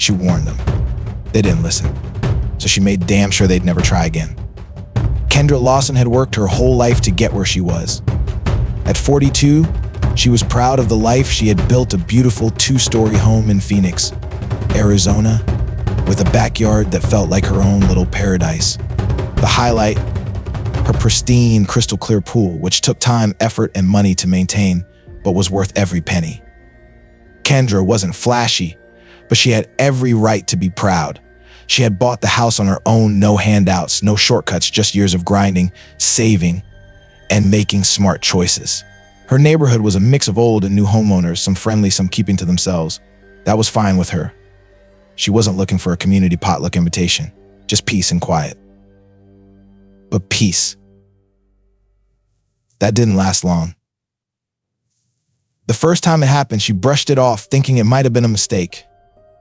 She warned them. They didn't listen, so she made damn sure they'd never try again. Kendra Lawson had worked her whole life to get where she was. At 42, she was proud of the life she had built, a beautiful 2-story home in Phoenix, Arizona, with a backyard that felt like her own little paradise. The highlight, her pristine, crystal-clear pool, which took time, effort, and money to maintain, but was worth every penny. Kendra wasn't flashy, but she had every right to be proud. She had bought the house on her own, no handouts, no shortcuts, just years of grinding, saving, and making smart choices. Her neighborhood was a mix of old and new homeowners, some friendly, some keeping to themselves. That was fine with her. She wasn't looking for a community potluck invitation, just peace and quiet. But peace, that didn't last long. The first time it happened, she brushed it off, thinking it might have been a mistake.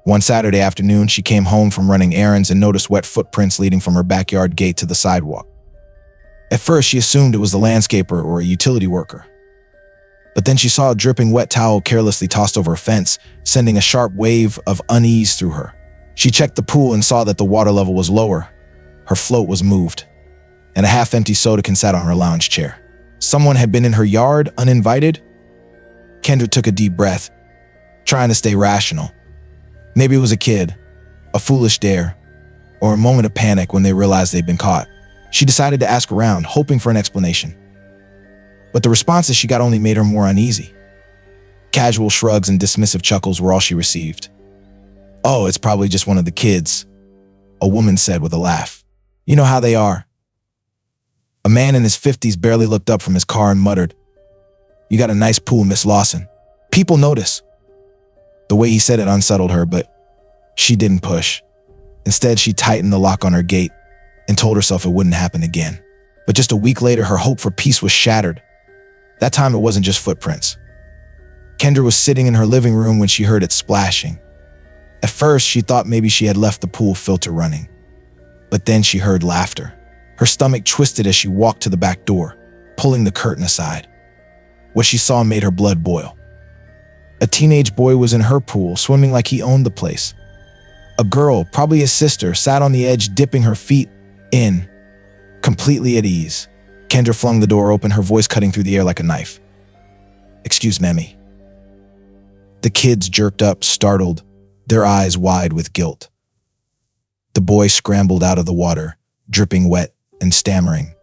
One Saturday afternoon, she came home from running errands and noticed wet footprints leading from her backyard gate to the sidewalk. At first, she assumed it was the landscaper or a utility worker. But then she saw a dripping wet towel carelessly tossed over a fence, sending a sharp wave of unease through her. She checked the pool and saw that the water level was lower. Her float was moved, and a half-empty soda can sat on her lounge chair. Someone had been in her yard, uninvited? Kendra took a deep breath, trying to stay rational. Maybe it was a kid, a foolish dare, or a moment of panic when they realized they'd been caught. She decided to ask around, hoping for an explanation. But the responses she got only made her more uneasy. Casual shrugs and dismissive chuckles were all she received. "Oh, it's probably just one of the kids," a woman said with a laugh. "You know how they are." A man in his 50s barely looked up from his car and muttered, "You got a nice pool, Miss Lawson. People notice." The way he said it unsettled her, but she didn't push. Instead, she tightened the lock on her gate and told herself it wouldn't happen again. But just a week later, her hope for peace was shattered. That time, it wasn't just footprints. Kendra was sitting in her living room when she heard it splashing. At first, she thought maybe she had left the pool filter running. But then she heard laughter. Her stomach twisted as she walked to the back door, pulling the curtain aside. What she saw made her blood boil. A teenage boy was in her pool, swimming like he owned the place. A girl, probably his sister, sat on the edge, dipping her feet in, completely at ease. Kendra flung the door open, her voice cutting through the air like a knife. "Excuse Mammy." The kids jerked up, startled, their eyes wide with guilt. The boy scrambled out of the water, dripping wet and stammering.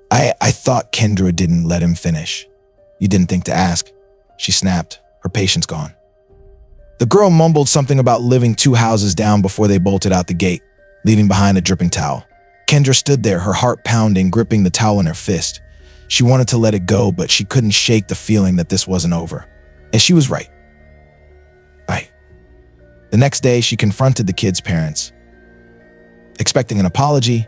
I thought." Kendra didn't let him finish. "You didn't think to ask," she snapped, her patience gone. The girl mumbled something about living 2 houses down before they bolted out the gate, leaving behind a dripping towel. Kendra stood there, her heart pounding, gripping the towel in her fist. She wanted to let it go, but she couldn't shake the feeling that this wasn't over. And she was right. The next day, she confronted the kids' parents, expecting an apology.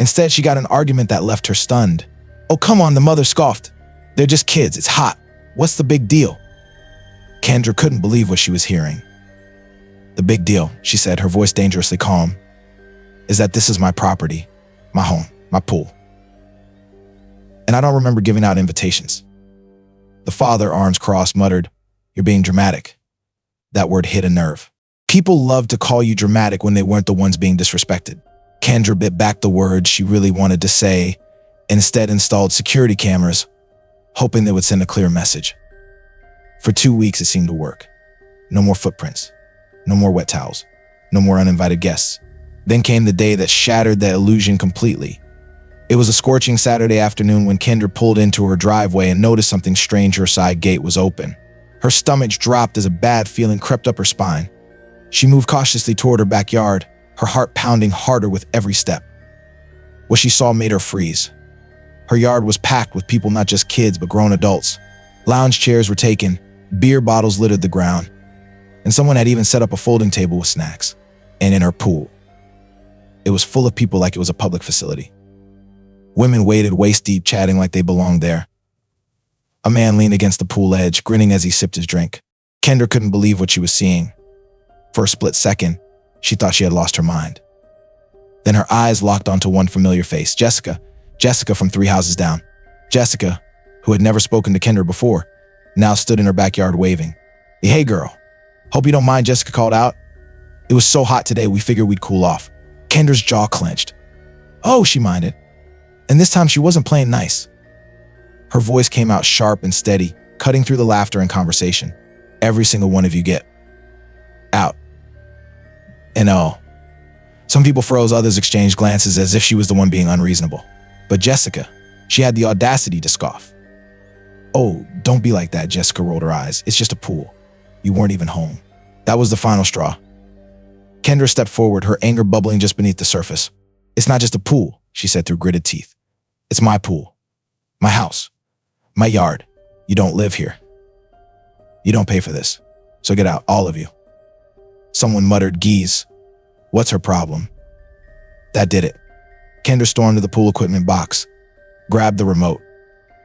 Instead, she got an argument that left her stunned. "Oh, come on," the mother scoffed. "They're just kids, it's hot. What's the big deal?" Kendra couldn't believe what she was hearing. "The big deal," she said, her voice dangerously calm, "is that this is my property, my home, my pool. And I don't remember giving out invitations." The father, arms crossed, muttered, "You're being dramatic." That word hit a nerve. People loved to call you dramatic when they weren't the ones being disrespected. Kendra bit back the words she really wanted to say, and instead installed security cameras, hoping they would send a clear message. For 2 weeks, it seemed to work. No more footprints, no more wet towels, no more uninvited guests. Then came the day that shattered that illusion completely. It was a scorching Saturday afternoon when Kendra pulled into her driveway and noticed something strange. Her side gate was open. Her stomach dropped as a bad feeling crept up her spine. She moved cautiously toward her backyard, her heart pounding harder with every step. What she saw made her freeze. Her yard was packed with people, not just kids, but grown adults. Lounge chairs were taken, beer bottles littered the ground, and someone had even set up a folding table with snacks. And in her pool, it was full of people like it was a public facility. Women waited waist-deep, chatting like they belonged there. A man leaned against the pool edge, grinning as he sipped his drink. Kendra couldn't believe what she was seeing. For a split second, she thought she had lost her mind. Then her eyes locked onto one familiar face, Jessica. Jessica from 3 houses down. Jessica, who had never spoken to Kendra before, now stood in her backyard waving. "Hey girl, hope you don't mind," Jessica called out. It was so hot today, we figured we'd cool off. Kendra's jaw clenched. Oh, she minded. And this time she wasn't playing nice. Her voice came out sharp and steady, cutting through the laughter and conversation. Every single one of you get out. And oh. Some people froze, others exchanged glances as if she was the one being unreasonable. But Jessica, she had the audacity to scoff. Oh, don't be like that, Jessica rolled her eyes. It's just a pool. You weren't even home. That was the final straw. Kendra stepped forward, her anger bubbling just beneath the surface. It's not just a pool, she said through gritted teeth. It's my pool. My house. My yard. You don't live here. You don't pay for this. So get out, all of you. Someone muttered, geez. What's her problem? That did it. Kendra stormed to the pool equipment box, grabbed the remote,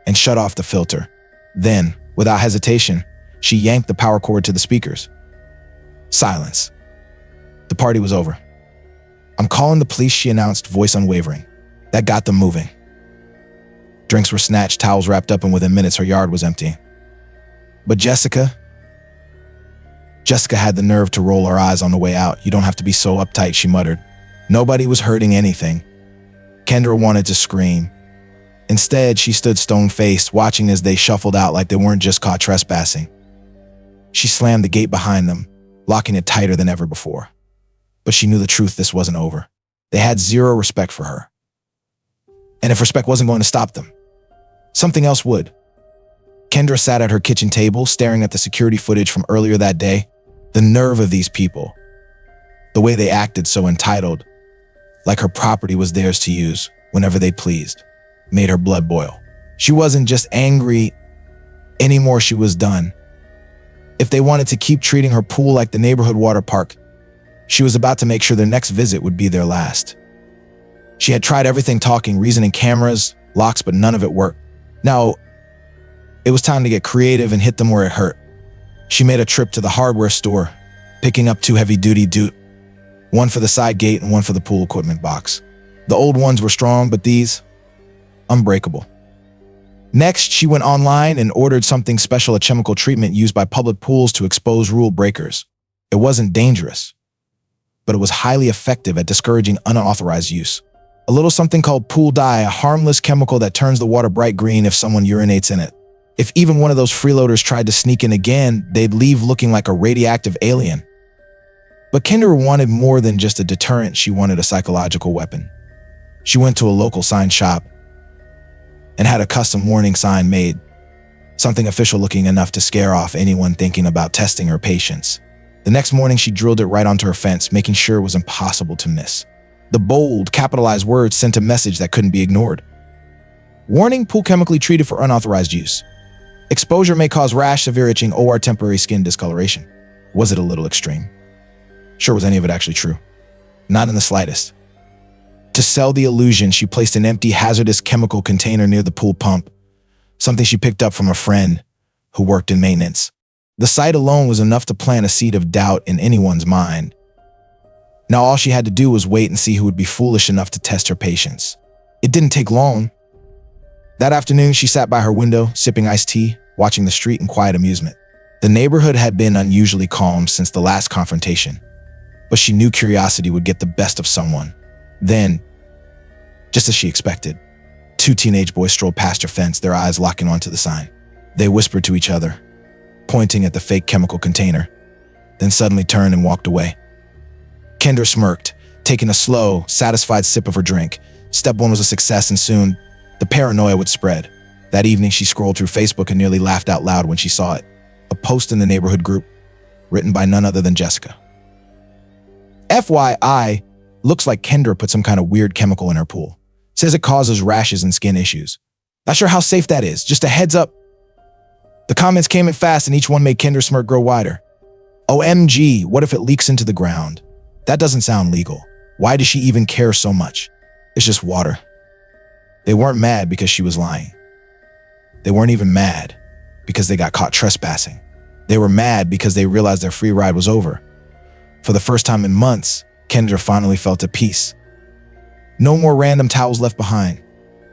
and shut off the filter. Then, without hesitation, she yanked the power cord to the speakers. Silence. The party was over. I'm calling the police, she announced, voice unwavering. That got them moving. Drinks were snatched, towels wrapped up, and within minutes her yard was empty. But Jessica had the nerve to roll her eyes on the way out. You don't have to be so uptight, she muttered. Nobody was hurting anything. Kendra wanted to scream. Instead, she stood stone-faced, watching as they shuffled out like they weren't just caught trespassing. She slammed the gate behind them, locking it tighter than ever before. But she knew the truth, this wasn't over. They had zero respect for her. And if respect wasn't going to stop them, something else would. Kendra sat at her kitchen table, staring at the security footage from earlier that day. The nerve of these people. The way they acted so entitled, like her property was theirs to use whenever they pleased, made her blood boil. She wasn't just angry anymore, she was done. If they wanted to keep treating her pool like the neighborhood water park, she was about to make sure their next visit would be their last. She had tried everything, talking, reasoning, cameras, locks, but none of it worked. Now, it was time to get creative and hit them where it hurt. She made a trip to the hardware store, picking up 2 heavy-duty one for the side gate and one for the pool equipment box. The old ones were strong, but these, unbreakable. Next, she went online and ordered something special, a chemical treatment used by public pools to expose rule breakers. It wasn't dangerous, but it was highly effective at discouraging unauthorized use. A little something called pool dye, a harmless chemical that turns the water bright green if someone urinates in it. If even one of those freeloaders tried to sneak in again, they'd leave looking like a radioactive alien. But Kendra wanted more than just a deterrent, she wanted a psychological weapon. She went to a local sign shop and had a custom warning sign made, something official looking enough to scare off anyone thinking about testing her patience. The next morning, she drilled it right onto her fence, making sure it was impossible to miss. The bold, capitalized words sent a message that couldn't be ignored. Warning: pool chemically treated for unauthorized use. Exposure may cause rash, severe itching, or temporary skin discoloration. Was it a little extreme? Sure, was any of it actually true? Not in the slightest. To sell the illusion, she placed an empty, hazardous chemical container near the pool pump, something she picked up from a friend who worked in maintenance. The sight alone was enough to plant a seed of doubt in anyone's mind. Now all she had to do was wait and see who would be foolish enough to test her patience. It didn't take long. That afternoon, she sat by her window, sipping iced tea, watching the street in quiet amusement. The neighborhood had been unusually calm since the last confrontation, but she knew curiosity would get the best of someone. Then, just as she expected, 2 teenage boys strolled past her fence, their eyes locking onto the sign. They whispered to each other, pointing at the fake chemical container, then suddenly turned and walked away. Kendra smirked, taking a slow, satisfied sip of her drink. Step 1 was a success, and soon, the paranoia would spread. That evening, she scrolled through Facebook and nearly laughed out loud when she saw it. A post in the neighborhood group, written by none other than Jessica. FYI, looks like Kendra put some kind of weird chemical in her pool. Says it causes rashes and skin issues. Not sure how safe that is, just a heads up. The comments came in fast and each one made Kendra's smirk grow wider. OMG, what if it leaks into the ground? That doesn't sound legal. Why does she even care so much? It's just water. They weren't mad because she was lying. They weren't even mad because they got caught trespassing. They were mad because they realized their free ride was over. For the first time in months, Kendra finally felt at peace. No more random towels left behind.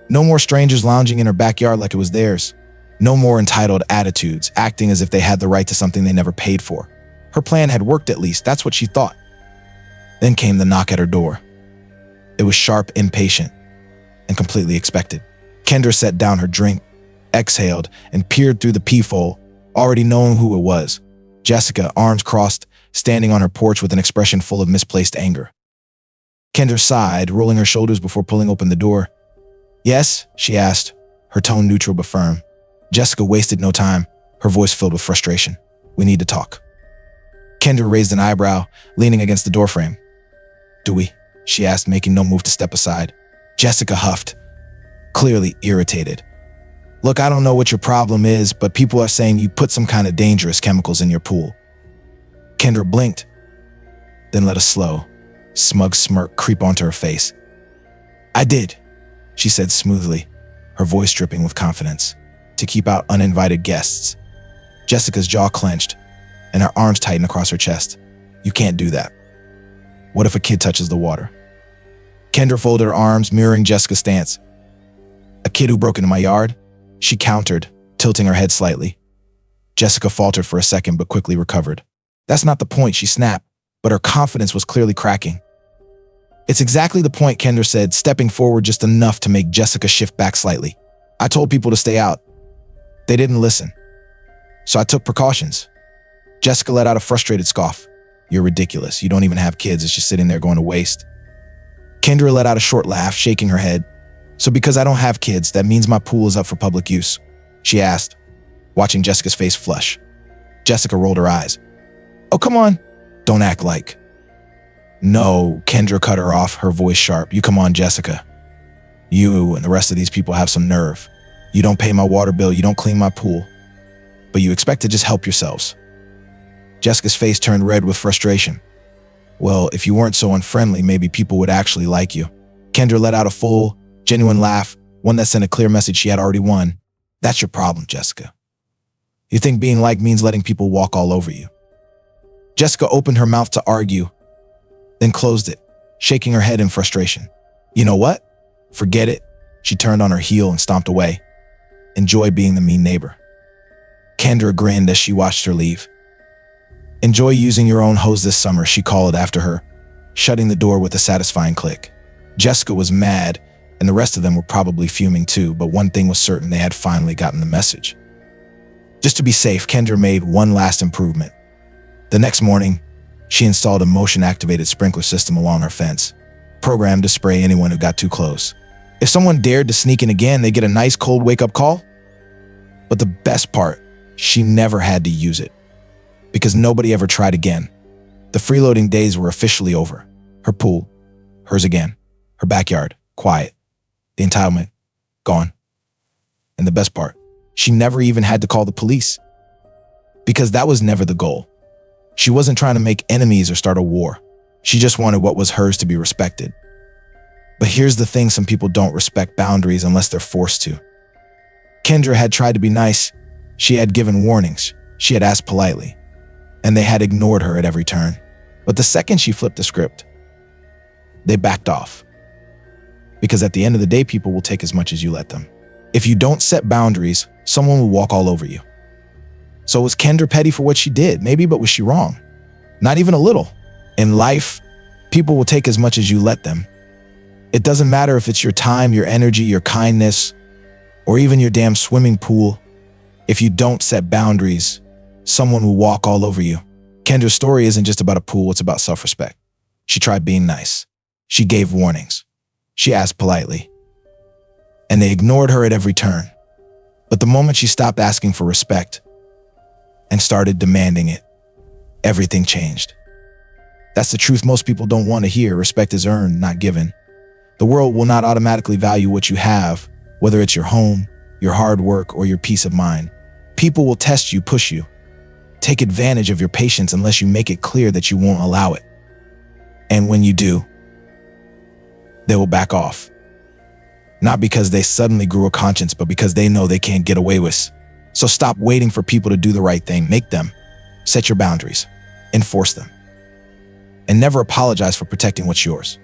No more strangers lounging in her backyard like it was theirs. No more entitled attitudes, acting as if they had the right to something they never paid for. Her plan had worked, at least. That's what she thought. Then came the knock at her door. It was sharp, impatient, and completely expected. Kendra set down her drink, exhaled, and peered through the peephole, already knowing who it was. Jessica, arms crossed, standing on her porch with an expression full of misplaced anger. Kendra sighed, rolling her shoulders before pulling open the door. "Yes?" she asked, her tone neutral but firm. Jessica wasted no time, her voice filled with frustration. "We need to talk." Kendra raised an eyebrow, leaning against the doorframe. "Do we?" she asked, making no move to step aside. Jessica huffed, clearly irritated. "Look, I don't know what your problem is, but people are saying you put some kind of dangerous chemicals in your pool." Kendra blinked, then let a slow, smug smirk creep onto her face. "I did," she said smoothly, her voice dripping with confidence, "to keep out uninvited guests." Jessica's jaw clenched, and her arms tightened across her chest. "You can't do that. What if a kid touches the water?" Kendra folded her arms, mirroring Jessica's stance. "A kid who broke into my yard?" she countered, tilting her head slightly. Jessica faltered for a second but quickly recovered. "That's not the point," she snapped, but her confidence was clearly cracking. "It's exactly the point," Kendra said, stepping forward just enough to make Jessica shift back slightly. "I told people to stay out. They didn't listen. So I took precautions." Jessica let out a frustrated scoff. "You're ridiculous. You don't even have kids. It's just sitting there going to waste." Kendra let out a short laugh, shaking her head. "So because I don't have kids, that means my pool is up for public use?" she asked, watching Jessica's face flush. Jessica rolled her eyes. "Oh, come on. Don't act like." "No," Kendra cut her off, her voice sharp. "You come on, Jessica. You and the rest of these people have some nerve. You don't pay my water bill, you don't clean my pool, but you expect to just help yourselves." Jessica's face turned red with frustration. "Well, if you weren't so unfriendly, maybe people would actually like you." Kendra let out a full, genuine laugh, one that sent a clear message she had already won. "That's your problem, Jessica. You think being liked means letting people walk all over you." Jessica opened her mouth to argue, then closed it, shaking her head in frustration. "You know what? Forget it." She turned on her heel and stomped away. "Enjoy being the mean neighbor." Kendra grinned as she watched her leave. "Enjoy using your own hose this summer," she called after her, shutting the door with a satisfying click. Jessica was mad, and the rest of them were probably fuming too, but one thing was certain: they had finally gotten the message. Just to be safe, Kendra made one last improvement. The next morning, she installed a motion-activated sprinkler system along her fence, programmed to spray anyone who got too close. If someone dared to sneak in again, they'd get a nice cold wake-up call. But the best part, she never had to use it, because nobody ever tried again. The freeloading days were officially over. Her pool, hers again. Her backyard, quiet. The entitlement, gone. And the best part, she never even had to call the police, because that was never the goal. She wasn't trying to make enemies or start a war. She just wanted what was hers to be respected. But here's the thing: some people don't respect boundaries unless they're forced to. Kendra had tried to be nice. She had given warnings. She had asked politely. And they had ignored her at every turn. But the second she flipped the script, they backed off. Because at the end of the day, people will take as much as you let them. If you don't set boundaries, someone will walk all over you. So was Kendra petty for what she did? Maybe, but was she wrong? Not even a little. In life, people will take as much as you let them. It doesn't matter if it's your time, your energy, your kindness, or even your damn swimming pool. If you don't set boundaries, someone will walk all over you. Kendra's story isn't just about a pool, it's about self-respect. She tried being nice. She gave warnings. She asked politely. And they ignored her at every turn. But the moment she stopped asking for respect and started demanding it, everything changed. That's the truth most people don't want to hear. Respect is earned, not given. The world will not automatically value what you have, whether it's your home, your hard work, or your peace of mind. People will test you, push you, take advantage of your patience unless you make it clear that you won't allow it. And when you do, they will back off. Not because they suddenly grew a conscience, but because they know they can't get away with. So stop waiting for people to do the right thing. Make them. Set your boundaries. Enforce them. And never apologize for protecting what's yours.